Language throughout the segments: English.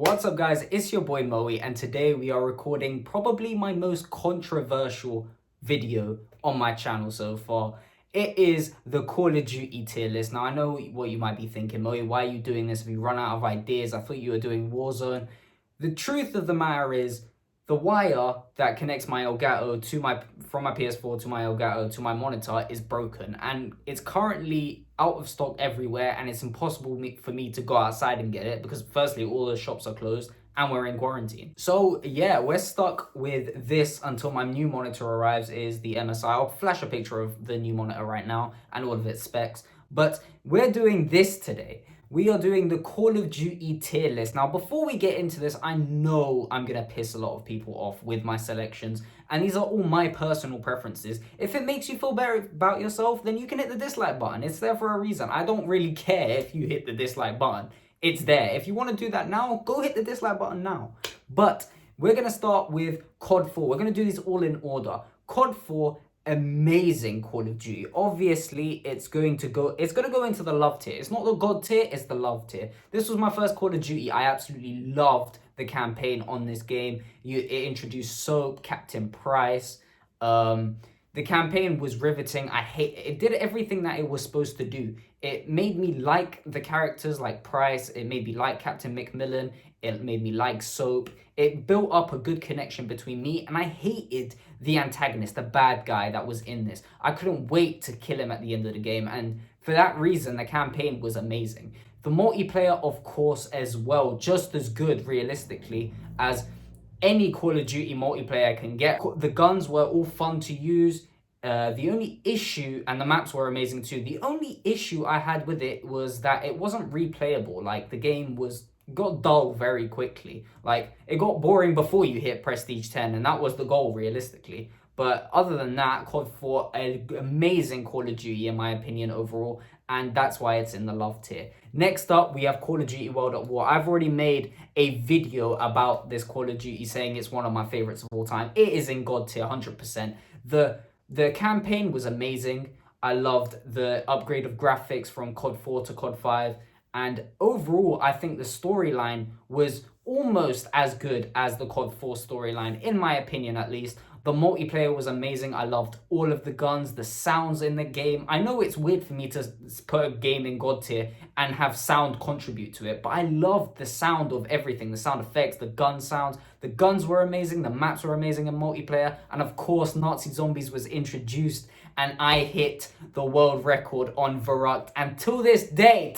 What's up guys, it's your boy Moe, and today we are recording probably my most controversial video on my channel so far. It is the Call of Duty tier list. Now I know what you might be thinking, Moe, why are you doing this? Have you run out of ideas? I thought you were doing Warzone. The truth of the matter is, the wire that connects my Elgato from my PS4 to my Elgato to my monitor is broken, and it's currently out of stock everywhere, and it's impossible for me to go outside and get it because firstly all the shops are closed and we're in quarantine. So yeah, we're stuck with this until my new monitor arrives. Is the MSI. I'll flash a picture of the new monitor right now and all of its specs, but we're doing this today. We are doing the Call of Duty tier list. Now, before we get into this, I know I'm going to piss a lot of people off with my selections, and these are all my personal preferences. If it makes you feel better about yourself, then you can hit the dislike button. It's there for a reason. I don't really care if you hit the dislike button. It's there. If you want to do that now, go hit the dislike button now. But we're going to start with COD 4. We're going to do these all in order. COD 4, amazing Call of Duty. Obviously, it's going to go into the love tier. It's not the God tier, it's the love tier. This was my first Call of Duty. I absolutely loved the campaign on this game. It introduced Soap, Captain Price. The campaign was riveting. It did everything that it was supposed to do. It made me like the characters like Price. It made me like Captain McMillan. It made me like Soap. It built up a good connection between me, and I hated the antagonist, the bad guy that was in this. I couldn't wait to kill him at the end of the game, and for that reason, the campaign was amazing. The multiplayer, of course, as well, just as good, realistically, as any Call of Duty multiplayer can get. The guns were all fun to use. The only issue, and the maps were amazing too, the only issue I had with it was that it wasn't replayable. Like, the game got dull very quickly. Like, it got boring before you hit Prestige 10, and that was the goal, realistically. But other than that, COD 4, an amazing Call of Duty, in my opinion, overall, and that's why it's in the love tier. Next up, we have Call of Duty World at War. I've already made a video about this Call of Duty, saying it's one of my favorites of all time. It is in God tier, 100%. The campaign was amazing. I loved the upgrade of graphics from COD 4 to COD 5. And overall, I think the storyline was almost as good as the COD 4 storyline, in my opinion at least. The multiplayer was amazing. I loved all of the guns, the sounds in the game. I know it's weird for me to put a game in God tier and have sound contribute to it, but I loved the sound of everything, the sound effects, the gun sounds. The guns were amazing, the maps were amazing in multiplayer, and of course, Nazi Zombies was introduced, and I hit the world record on Verrucht. And to this day,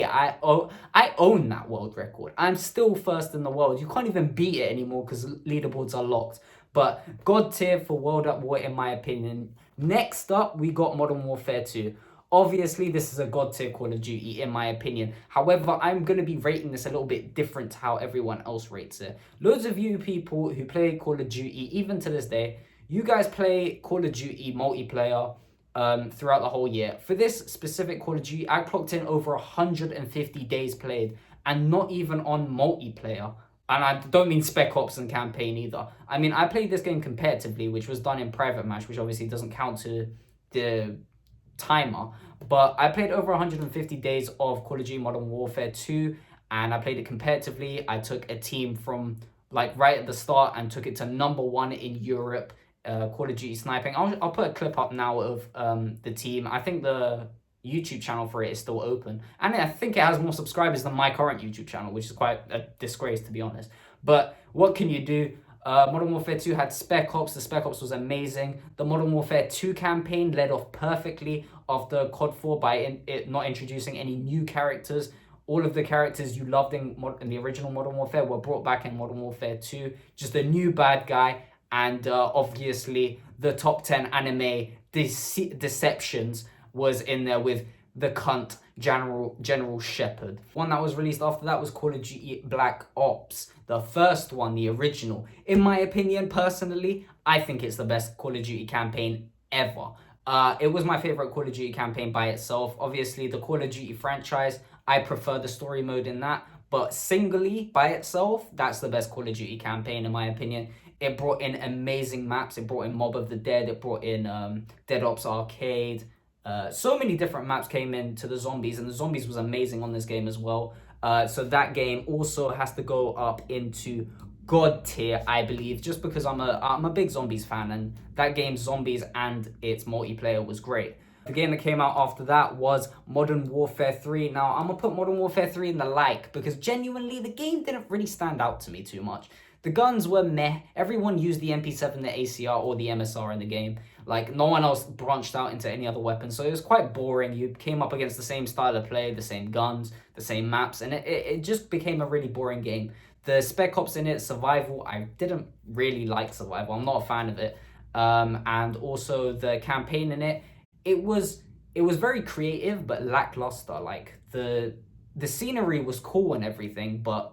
I own that world record. I'm still first in the world. You can't even beat it anymore because leaderboards are locked. But God tier for World at War, in my opinion. Next up, we got Modern Warfare 2. Obviously, this is a God tier Call of Duty, in my opinion. However, I'm going to be rating this a little bit different to how everyone else rates it. Loads of you people who play Call of Duty, even to this day, you guys play Call of Duty multiplayer throughout the whole year. For this specific Call of Duty, I clocked in over 150 days played, and not even on multiplayer. And I don't mean Spec Ops and campaign either. I mean, I played this game competitively, which was done in private match, which obviously doesn't count to the timer. But I played over 150 days of Call of Duty Modern Warfare 2, and I played it competitively. I took a team from, like, right at the start and took it to #1 in Europe, Call of Duty sniping. I'll put a clip up now of the team. I think the YouTube channel for it is still open, and I think it has more subscribers than my current YouTube channel, which is quite a disgrace, to be honest. But what can you do? Modern Warfare 2 had Spec Ops. The Spec Ops was amazing. The Modern Warfare 2 campaign led off perfectly after COD 4 by it not introducing any new characters. All of the characters you loved in the original Modern Warfare were brought back in Modern Warfare 2. Just a new bad guy, and obviously the top 10 anime deceptions was in there with the cunt General Shepard. One that was released after that was Call of Duty Black Ops. The first one, the original. In my opinion, personally, I think it's the best Call of Duty campaign ever. It was my favorite Call of Duty campaign by itself. Obviously, the Call of Duty franchise, I prefer the story mode in that. But singly, by itself, that's the best Call of Duty campaign, in my opinion. It brought in amazing maps. It brought in Mob of the Dead. It brought in Dead Ops Arcade. So many different maps came into the zombies, and the zombies was amazing on this game as well. So that game also has to go up into God tier, I believe, just because I'm a big zombies fan, and that game Zombies and its multiplayer was great. The game that came out after that was Modern Warfare 3. Now, I'm gonna put Modern Warfare 3 in the like because genuinely the game didn't really stand out to me too much. The guns were meh. Everyone used the MP7, the ACR, or the MSR in the game. Like, no one else branched out into any other weapons, so it was quite boring. You came up against the same style of play, the same guns, the same maps, and it just became a really boring game. The Spec Ops in it, Survival, I didn't really like Survival. I'm not a fan of it. And also the campaign in it, it was very creative but lackluster. Like the scenery was cool and everything, but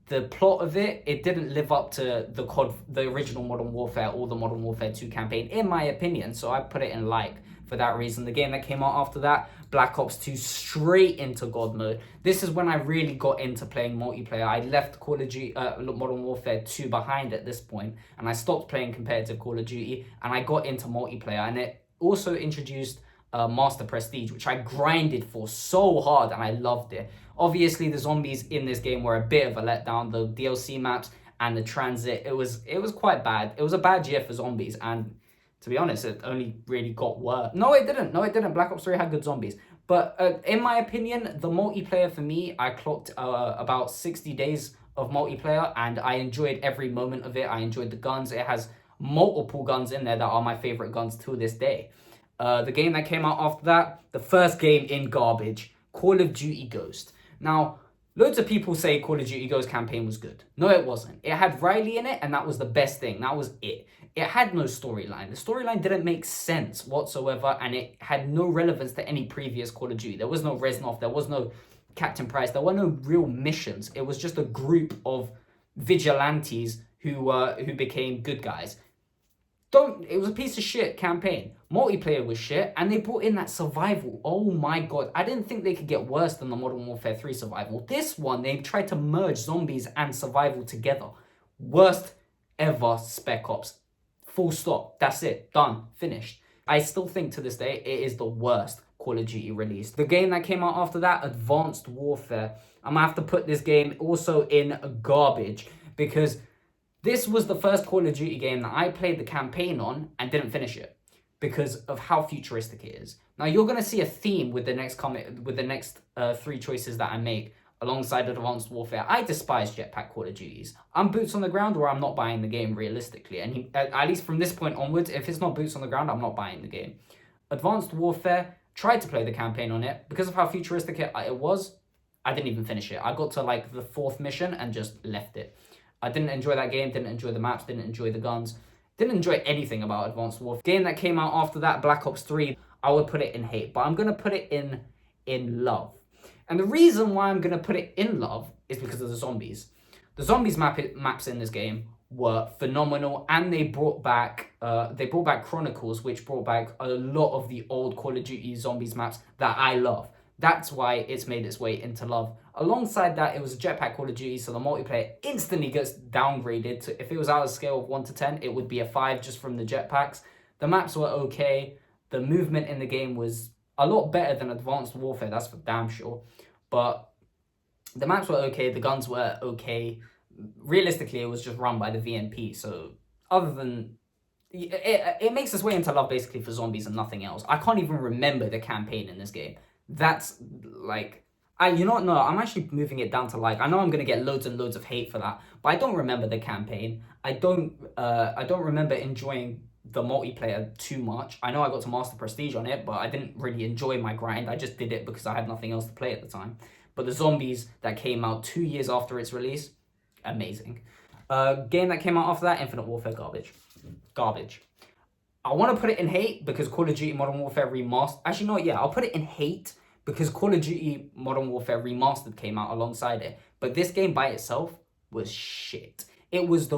the plot of it didn't live up to the original Modern Warfare or the Modern Warfare 2 campaign, in my opinion. So I put it in like for that reason. The game that came out after that, Black Ops 2, straight into God mode. This is when I really got into playing multiplayer. I left Call of Duty, Modern Warfare 2 behind at this point, and I stopped playing competitive Call of Duty, and I got into multiplayer, and it also introduced Master Prestige, which I grinded for so hard, and I loved it. Obviously, the zombies in this game were a bit of a letdown. The DLC maps and the transit, it was quite bad. It was a bad year for zombies, and to be honest, it only really got worse. No, it didn't. Black Ops 3 had good zombies. But in my opinion, the multiplayer for me, I clocked about 60 days of multiplayer, and I enjoyed every moment of it. I enjoyed the guns. It has multiple guns in there that are my favorite guns to this day. The game that came out after that, the first game in garbage, Call of Duty Ghost. Now, loads of people say Call of Duty Ghost campaign was good. No, it wasn't. It had Riley in it, and that was the best thing. That was it. It had no storyline. The storyline didn't make sense whatsoever, and it had no relevance to any previous Call of Duty. There was no Reznov, there was no Captain Price, there were no real missions. It was just a group of vigilantes who became good guys. It was a piece of shit campaign. Multiplayer was shit, and they brought in that survival. Oh my god, I didn't think they could get worse than the Modern Warfare 3 survival. This one, they tried to merge zombies and survival together. Worst ever Spec Ops. Full stop. That's it. Done. Finished. I still think to this day it is the worst Call of Duty release. The game that came out after that, Advanced Warfare. I'm gonna have to put this game also in garbage, because this was the first Call of Duty game that I played the campaign on and didn't finish it because of how futuristic it is. Now, you're going to see a theme with the next three choices that I make alongside Advanced Warfare. I despise jetpack Call of Duties. I'm boots on the ground, or I'm not buying the game realistically. And at least from this point onwards, if it's not boots on the ground, I'm not buying the game. Advanced Warfare, tried to play the campaign on it. Because of how futuristic it was, I didn't even finish it. I got to like the 4th mission and just left it. I didn't enjoy that game, didn't enjoy the maps, didn't enjoy the guns, didn't enjoy anything about Advanced Warfare. Game that came out after that, Black Ops 3, I would put it in hate, but I'm going to put it in love. And the reason why I'm going to put it in love is because of the zombies. The zombies maps in this game were phenomenal, and they brought back Chronicles, which brought back a lot of the old Call of Duty zombies maps that I love. That's why it's made its way into love. Alongside that, it was a jetpack Call of Duty, so the multiplayer instantly gets downgraded to, if it was out of a scale of 1 to 10, it would be a 5 just from the jetpacks. The maps were okay. The movement in the game was a lot better than Advanced Warfare, that's for damn sure. But the maps were okay, the guns were okay. Realistically, it was just run by the VNP, so other than... It makes its way into love basically for zombies and nothing else. I can't even remember the campaign in this game. That's like, you know what, no, I'm actually moving it down to like, I know I'm going to get loads and loads of hate for that, but I don't remember the campaign. I don't remember enjoying the multiplayer too much. I know I got to Master Prestige on it, but I didn't really enjoy my grind. I just did it because I had nothing else to play at the time. But the zombies that came out 2 years after its release, amazing. Game that came out after that, Infinite Warfare, garbage. I want to put it in hate because Call of Duty Modern Warfare Remastered... Actually, no, yeah, I'll put it in hate because Call of Duty Modern Warfare Remastered came out alongside it. But this game by itself was shit. It was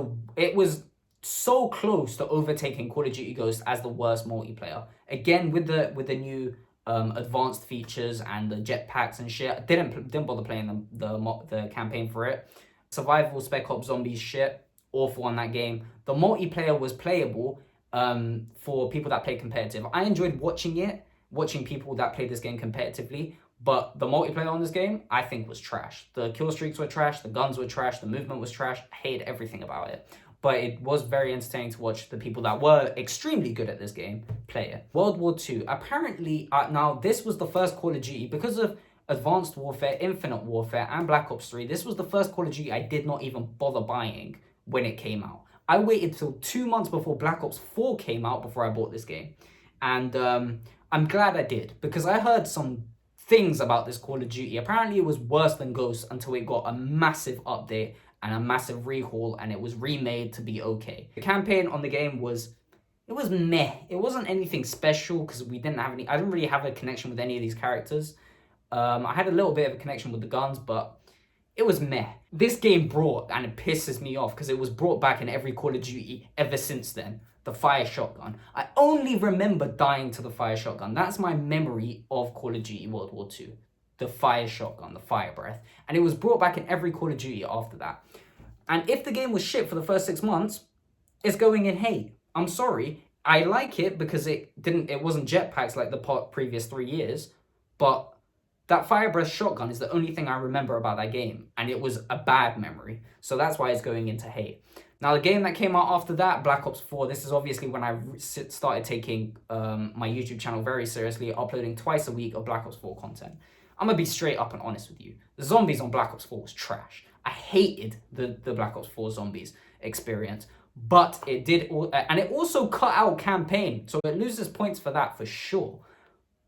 so close to overtaking Call of Duty Ghost as the worst multiplayer. Again, with the new advanced features and the jetpacks and shit, I didn't bother playing the campaign for it. Survival Spec Ops Zombies shit, awful on that game. The multiplayer was playable for people that play competitive. I enjoyed watching people that play this game competitively, But the multiplayer on this game, I think, was trash. The kill streaks were trash, the guns were trash, the movement was trash. I hated everything about it. But it was very entertaining to watch the people that were extremely good at this game play it. World War II. Apparently, now this was the first Call of Duty, because of Advanced Warfare, Infinite Warfare, and Black Ops 3, this was the first Call of Duty I did not even bother buying when it came out. I waited till 2 months before Black Ops 4 came out before I bought this game. And I'm glad I did, because I heard some things about this Call of Duty. Apparently it was worse than Ghost until it got a massive update and a massive rehaul, and it was remade to be okay. The campaign on the game was meh. It wasn't anything special because I didn't really have a connection with any of these characters. I had a little bit of a connection with the guns, but it was meh. This game and it pisses me off because it was brought back in every Call of Duty ever since then. The fire shotgun. I only remember dying to the fire shotgun. That's my memory of Call of Duty World War II. The fire shotgun, the fire breath. And it was brought back in every Call of Duty after that. And if the game was shit for the first 6 months, it's going in hate. I'm sorry. I like it because it wasn't jetpacks like the previous 3 years, but that fire breath shotgun is the only thing I remember about that game, and it was a bad memory. So that's why it's going into hate. Now, the game that came out after that, Black Ops 4, this is obviously when I started taking my YouTube channel very seriously, uploading twice a week of Black Ops 4 content. I'm going to be straight up and honest with you. The zombies on Black Ops 4 was trash. I hated the Black Ops 4 zombies experience, but it did, and it also cut out campaign, so it loses points for that for sure.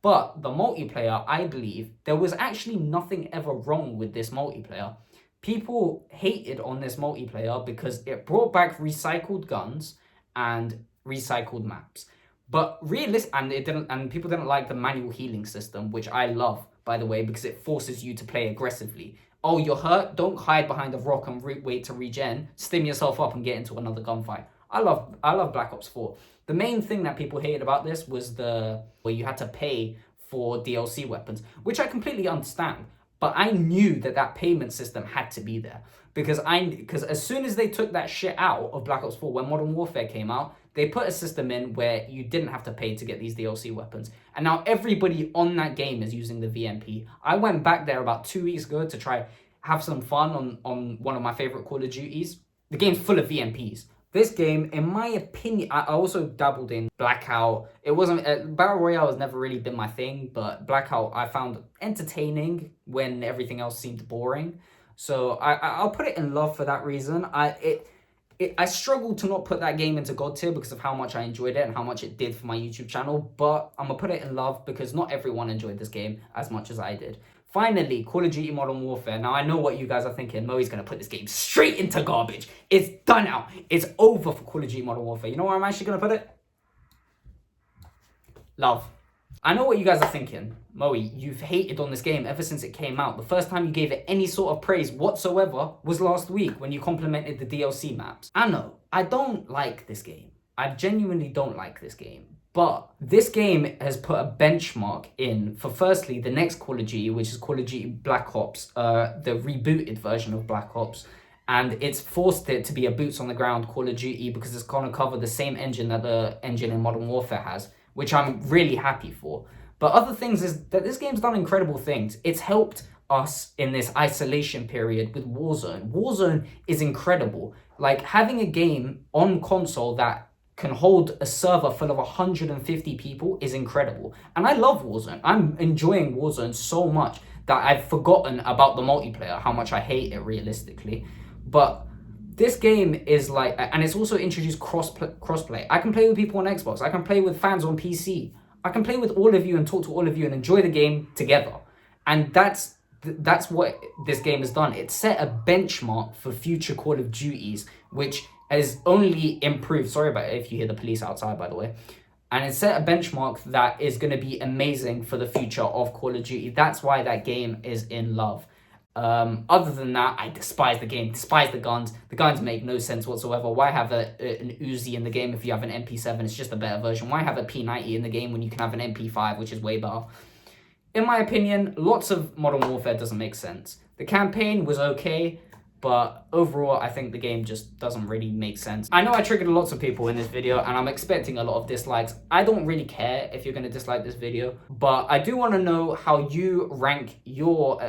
But the multiplayer, I believe, there was actually nothing ever wrong with this multiplayer. People hated on this multiplayer because it brought back recycled guns and recycled maps. But and people didn't like the manual healing system, which I love, by the way, because it forces you to play aggressively. Oh, you're hurt? Don't hide behind a rock and wait to regen. Stim yourself up and get into another gunfight. I love Black Ops 4. The main thing that people hated about this was where you had to pay for DLC weapons, which I completely understand. But I knew that payment system had to be there because as soon as they took that shit out of Black Ops 4 when Modern Warfare came out, they put a system in where you didn't have to pay to get these DLC weapons. And now everybody on that game is using the VMP. I went back there about 2 weeks ago to try have some fun on one of my favorite Call of Duties. The game's full of VMPs. This game, in my opinion, I also dabbled in Blackout. It wasn't, Battle Royale has never really been my thing, but Blackout I found entertaining when everything else seemed boring. So I'll put it in love for that reason. I struggled to not put that game into God tier because of how much I enjoyed it and how much it did for my YouTube channel, but I'm going to put it in love because not everyone enjoyed this game as much as I did. Finally, Call of Duty Modern Warfare. Now, I know what you guys are thinking. Moe's going to put this game straight into garbage. It's done out. It's over for Call of Duty Modern Warfare. You know where I'm actually going to put it? Love. I know what you guys are thinking. Moe, you've hated on this game ever since it came out. The first time you gave it any sort of praise whatsoever was last week when you complimented the DLC maps. I know. I don't like this game. I genuinely don't like this game. But this game has put a benchmark in for, firstly, the next Call of Duty, which is Call of Duty Black Ops, the rebooted version of Black Ops. And it's forced it to be a boots-on-the-ground Call of Duty because it's going to cover the same engine that the engine in Modern Warfare has, which I'm really happy for. But other things is that this game's done incredible things. It's helped us in this isolation period with Warzone. Warzone is incredible. Like, having a game on console that can hold a server full of 150 people is incredible. And I love Warzone. I'm enjoying Warzone so much that I've forgotten about the multiplayer, how much I hate it realistically. But this game is like, and it's also introduced crossplay. I can play with people on Xbox. I can play with fans on PC. I can play with all of you and talk to all of you and enjoy the game together. And that's what this game has done. It set a benchmark for future Call of Duties, which has only improved. Sorry about it if you hear the police outside, by the way. And it set a benchmark that is going to be amazing for the future of Call of Duty. That's why that game is in love. Other than that, I despise the game, despise the guns. The guns make no sense whatsoever. Why have an Uzi in the game if you have an MP7? It's just a better version. Why have a P90 in the game when you can have an MP5, which is way better? In my opinion, lots of Modern Warfare doesn't make sense. The campaign was okay. but overall, I think the game just doesn't really make sense. I know I triggered lots of people in this video, and I'm expecting a lot of dislikes. I don't really care if you're going to dislike this video, but I do want to know how you rank your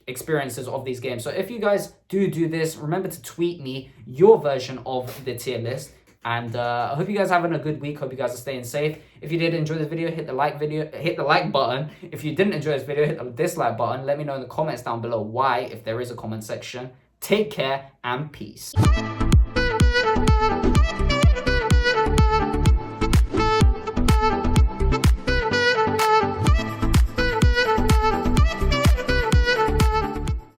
experiences of these games. So if you guys do this, remember to tweet me your version of the tier list. And I hope you guys are having a good week. Hope you guys are staying safe. If you did enjoy this video, hit the like button. If you didn't enjoy this video, hit the dislike button. Let me know in the comments down below why, if there is a comment section. Take care and peace.